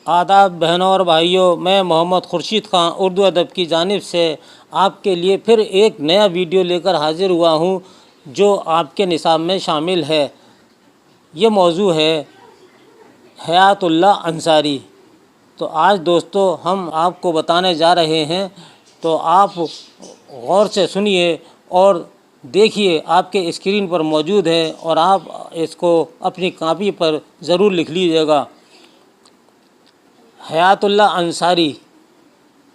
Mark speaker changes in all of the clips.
Speaker 1: آداب بہنوں اور بھائیوں، میں محمد خورشید خان اردو ادب کی جانب سے آپ کے لیے پھر ایک نیا ویڈیو لے کر حاضر ہوا ہوں جو آپ کے نصاب میں شامل ہے۔ یہ موضوع ہے حیات اللہ انصاری۔ تو آج دوستو ہم آپ کو بتانے جا رہے ہیں، تو آپ غور سے سنیے اور دیکھیے، آپ کے اسکرین پر موجود ہے اور آپ اس کو اپنی کاپی پر ضرور لکھ لیجیے گا۔ حیات اللہ انصاری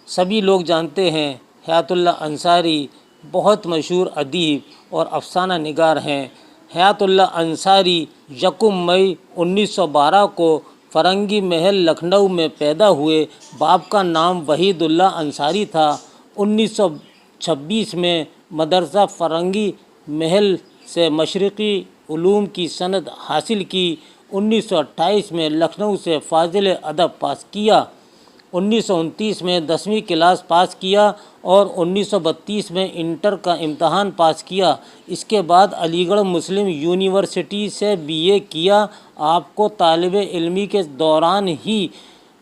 Speaker 1: سبھی لوگ جانتے ہیں۔ حیات اللہ انصاری بہت مشہور ادیب اور افسانہ نگار ہیں۔ حیات اللہ انصاری 1 مئی 1912 کو فرنگی محل لکھنؤ میں پیدا ہوئے۔ باپ کا نام وحید اللہ انصاری تھا۔ 1926 میں مدرسہ فرنگی محل سے مشرقی علوم کی سند حاصل کی۔ 1928 میں لکھنؤ سے فاضل ادب پاس کیا۔ 1929 میں 10ویں کلاس پاس کیا اور 1932 میں انٹر کا امتحان پاس کیا۔ اس کے بعد علی گڑھ مسلم یونیورسٹی سے BA کیا۔ آپ کو طالب علمی کے دوران ہی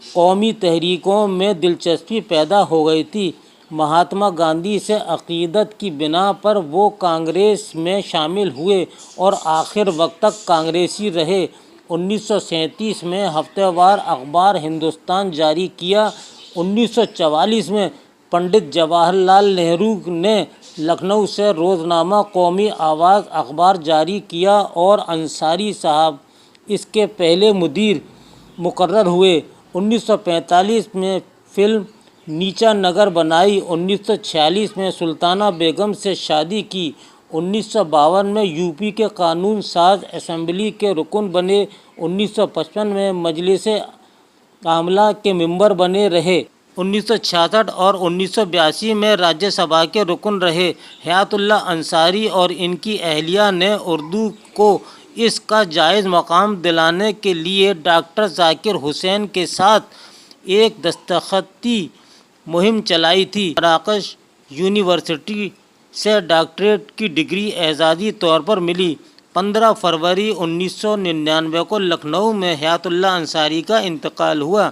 Speaker 1: قومی تحریکوں میں دلچسپی پیدا ہو گئی تھی۔ مہاتما گاندھی سے عقیدت کی بنا پر وہ کانگریس میں شامل ہوئے اور آخر وقت تک کانگریسی رہے۔ 1937 میں ہفتہ وار اخبار ہندوستان جاری کیا۔ 1944 میں پنڈت جواہر لال نہرو نے لکھنؤ سے روزنامہ قومی آواز اخبار جاری کیا اور انصاری صاحب اس کے پہلے مدیر مقرر ہوئے۔ 1945 میں فلم نیچا نگر بنائی۔ 1946 میں سلطانہ بیگم سے شادی کی۔ 1952 میں UP کے قانون ساز اسمبلی کے رکن بنے۔ 1955 میں مجلس عاملہ کے ممبر بنے رہے۔ 1966 اور 1982 میں راجیہ سبھا کے رکن رہے۔ حیات اللہ انصاری اور ان کی اہلیہ نے اردو کو اس کا جائز مقام دلانے کے لیے ڈاکٹر ذاکر حسین کے ساتھ ایک دستخطی مہم چلائی تھی۔ مراکش یونیورسٹی سے ڈاکٹریٹ کی ڈگری اعزازی طور پر ملی۔ 15 فروری 1999 کو لکھنؤ میں حیات اللہ انصاری کا انتقال ہوا۔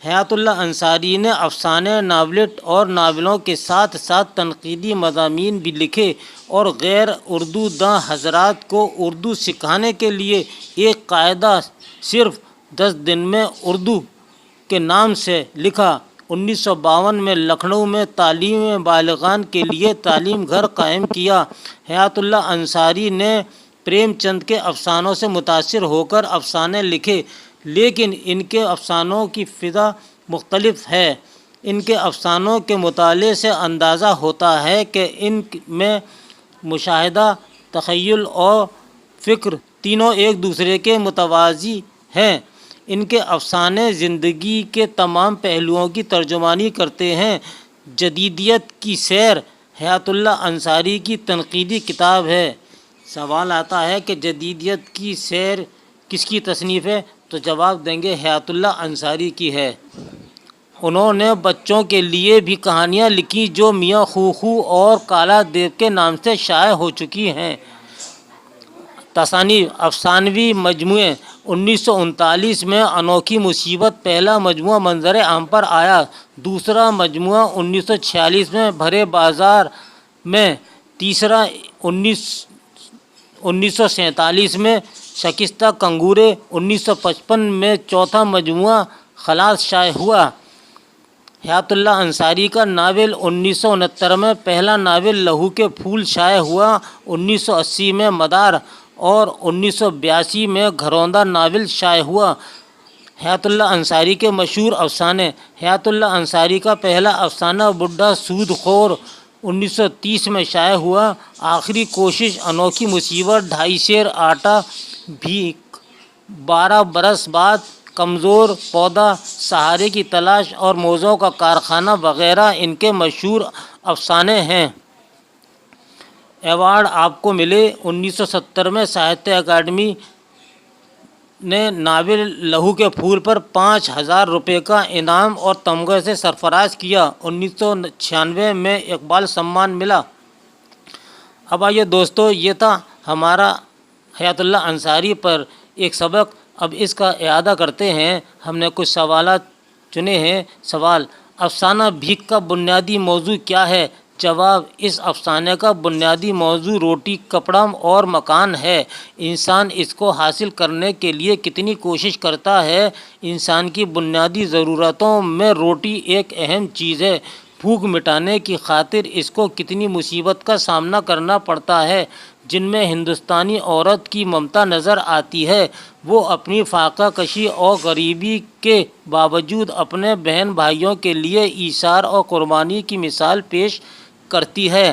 Speaker 1: حیات اللہ انصاری نے افسانے، ناولٹ اور ناولوں کے ساتھ ساتھ تنقیدی مضامین بھی لکھے اور غیر اردو داں حضرات کو اردو سکھانے کے لیے ایک قاعدہ صرف 10 دن میں اردو کے نام سے لکھا۔ 1952 میں لکھنؤ میں تعلیم بالغان کے لیے تعلیم گھر قائم کیا۔ حیات اللہ انصاری نے پریم چند کے افسانوں سے متاثر ہو کر افسانے لکھے، لیکن ان کے افسانوں کی فضا مختلف ہے۔ ان کے افسانوں کے مطالعے سے اندازہ ہوتا ہے کہ ان میں مشاہدہ، تخیل اور فکر تینوں ایک دوسرے کے متوازی ہیں۔ ان کے افسانے زندگی کے تمام پہلوؤں کی ترجمانی کرتے ہیں۔ جدیدیت کی سیر حیات اللہ انصاری کی تنقیدی کتاب ہے۔ سوال آتا ہے کہ جدیدیت کی سیر کس کی تصنیف ہے؟ تو جواب دیں گے حیات اللہ انصاری کی ہے۔ انہوں نے بچوں کے لیے بھی کہانیاں لکھی جو میاں خوخو اور کالا دیو کے نام سے شائع ہو چکی ہیں۔ تصانیف: افسانوی مجموعے: 1939 میں انوکھی مصیبت پہلا مجموعہ منظر عام پر آیا۔ دوسرا مجموعہ 1946 میں بھرے بازار میں۔ تیسرا 1947 میں شکستہ کنگورے۔ 1955 میں چوتھا مجموعہ خلاص شائع ہوا۔ حیات اللہ انصاری کا ناول: 1969 میں پہلا ناول لہو کے پھول شائع ہوا۔ 1980 میں مدار اور 1982 میں گھروندہ ناول شائع ہوا۔ حیات اللہ انصاری کے مشہور افسانے: حیات اللہ انصاری کا پہلا افسانہ بڈھا سود خور 1930 میں شائع ہوا۔ آخری کوشش، انوکھی مصیبت، 2.5 سیر آٹا، بھیک، 12 برس بعد، کمزور پودا، سہارے کی تلاش اور موزوں کا کارخانہ وغیرہ ان کے مشہور افسانے ہیں۔ ایوارڈ آپ کو ملے: 1970 میں ساہتیہ اکیڈمی نے ناول لہو کے پھول پر 5,000 روپے کا انعام اور تمغے سے سرفراز کیا۔ 1996 میں اقبال سمان ملا۔ اب آئیے دوستو، یہ تھا ہمارا حیات اللہ انصاری پر ایک سبق اب اس کا اعادہ کرتے ہیں۔ ہم نے کچھ سوالات چنے ہیں۔ سوال: افسانہ بھیک کا بنیادی موضوع کیا ہے؟ جواب: اس افسانے کا بنیادی موضوع روٹی، کپڑا اور مکان ہے۔ انسان اس کو حاصل کرنے کے لیے کتنی کوشش کرتا ہے۔ انسان کی بنیادی ضرورتوں میں روٹی ایک اہم چیز ہے۔ بھوک مٹانے کی خاطر اس کو کتنی مصیبت کا سامنا کرنا پڑتا ہے، جن میں ہندوستانی عورت کی ممتا نظر آتی ہے۔ وہ اپنی فاقہ کشی اور غریبی کے باوجود اپنے بہن بھائیوں کے لیے ایثار اور قربانی کی مثال پیش کرتی ہے۔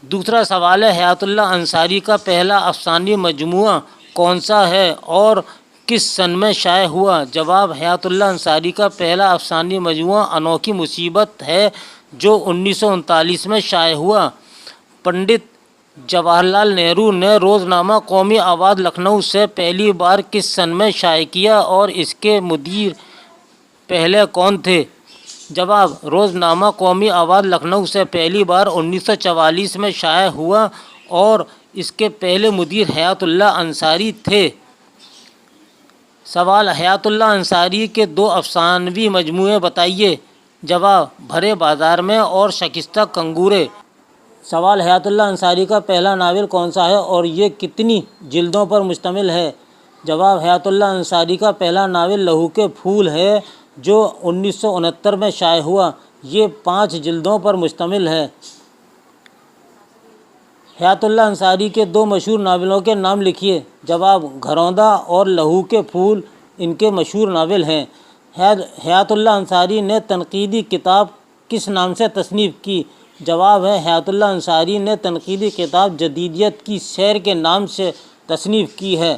Speaker 1: دوسرا سوال ہے: حیات اللہ انصاری کا پہلا افسانوی مجموعہ کون سا ہے اور کس سن میں شائع ہوا؟ جواب: حیات اللہ انصاری کا پہلا افسانوی مجموعہ انوکھی مصیبت ہے، جو 1939 میں شائع ہوا۔ پنڈت جواہر لال نہرو نے روزنامہ قومی آواز لکھنؤ سے پہلی بار کس سن میں شائع کیا اور اس کے مدیر پہلے کون تھے؟ جواب: روزنامہ قومی آواز لکھنؤ سے پہلی بار 1944 میں شائع ہوا اور اس کے پہلے مدیر حیات اللہ انصاری تھے۔ سوال: حیات اللہ انصاری کے دو افسانوی مجموعے بتائیے۔ جواب: بھرے بازار میں اور شکستہ کنگورے۔ سوال: حیات اللہ انصاری کا پہلا ناول کون سا ہے اور یہ کتنی جلدوں پر مشتمل ہے؟ جواب: حیات اللہ انصاری کا پہلا ناول لہو کے پھول ہے، جو 1969 میں شائع ہوا۔ یہ 5 جلدوں پر مشتمل ہے۔ حیات اللہ انصاری کے دو مشہور ناولوں کے نام لکھیے۔ جواب: گھروندا اور لہو کے پھول ان کے مشہور ناول ہیں۔ حیات اللہ انصاری نے تنقیدی کتاب کس نام سے تصنیف کی؟ جواب ہے: حیات اللہ انصاری نے تنقیدی کتاب جدیدیت کی سیر کے نام سے تصنیف کی ہے۔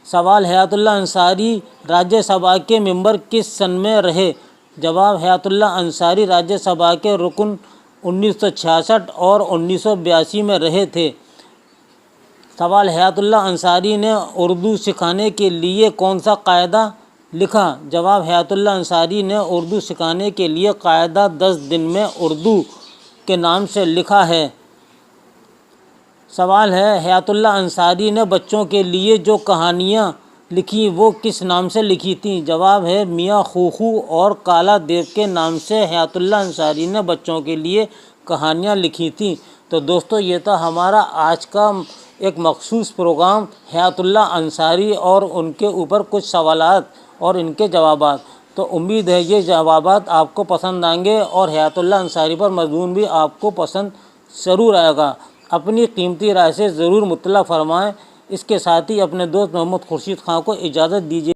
Speaker 1: سوال: حیات اللہ انصاری راجیہ سبھا کے ممبر کس سن میں رہے؟ جواب: حیات اللہ انصاری راجیہ سبھا کے رکن 1966 اور 1982 میں رہے تھے۔ سوال: حیات اللہ انصاری نے اردو سکھانے کے لیے کون سا قاعدہ لکھا؟ جواب: حیات اللہ انصاری نے اردو سکھانے کے لیے قاعدہ 10 دن میں اردو کے نام سے لکھا ہے۔ سوال ہے: حیات اللہ انصاری نے بچوں کے لیے جو کہانیاں لکھیں وہ کس نام سے لکھی تھیں؟ جواب ہے: میاں خوخو اور کالا دیو کے نام سے حیات اللہ انصاری نے بچوں کے لیے کہانیاں لکھی تھیں۔ تو دوستو، یہ تھا ہمارا آج کا ایک مخصوص پروگرام حیات اللہ انصاری اور ان کے اوپر کچھ سوالات اور ان کے جوابات۔ تو امید ہے یہ جوابات آپ کو پسند آئیں گے اور حیات اللہ انصاری پر مضمون بھی آپ کو پسند ضرور آئے گا۔ اپنی قیمتی رائے سے ضرور مطلع فرمائیں۔ اس کے ساتھ ہی اپنے دوست محمد خورشید خان کو اجازت دیجیے۔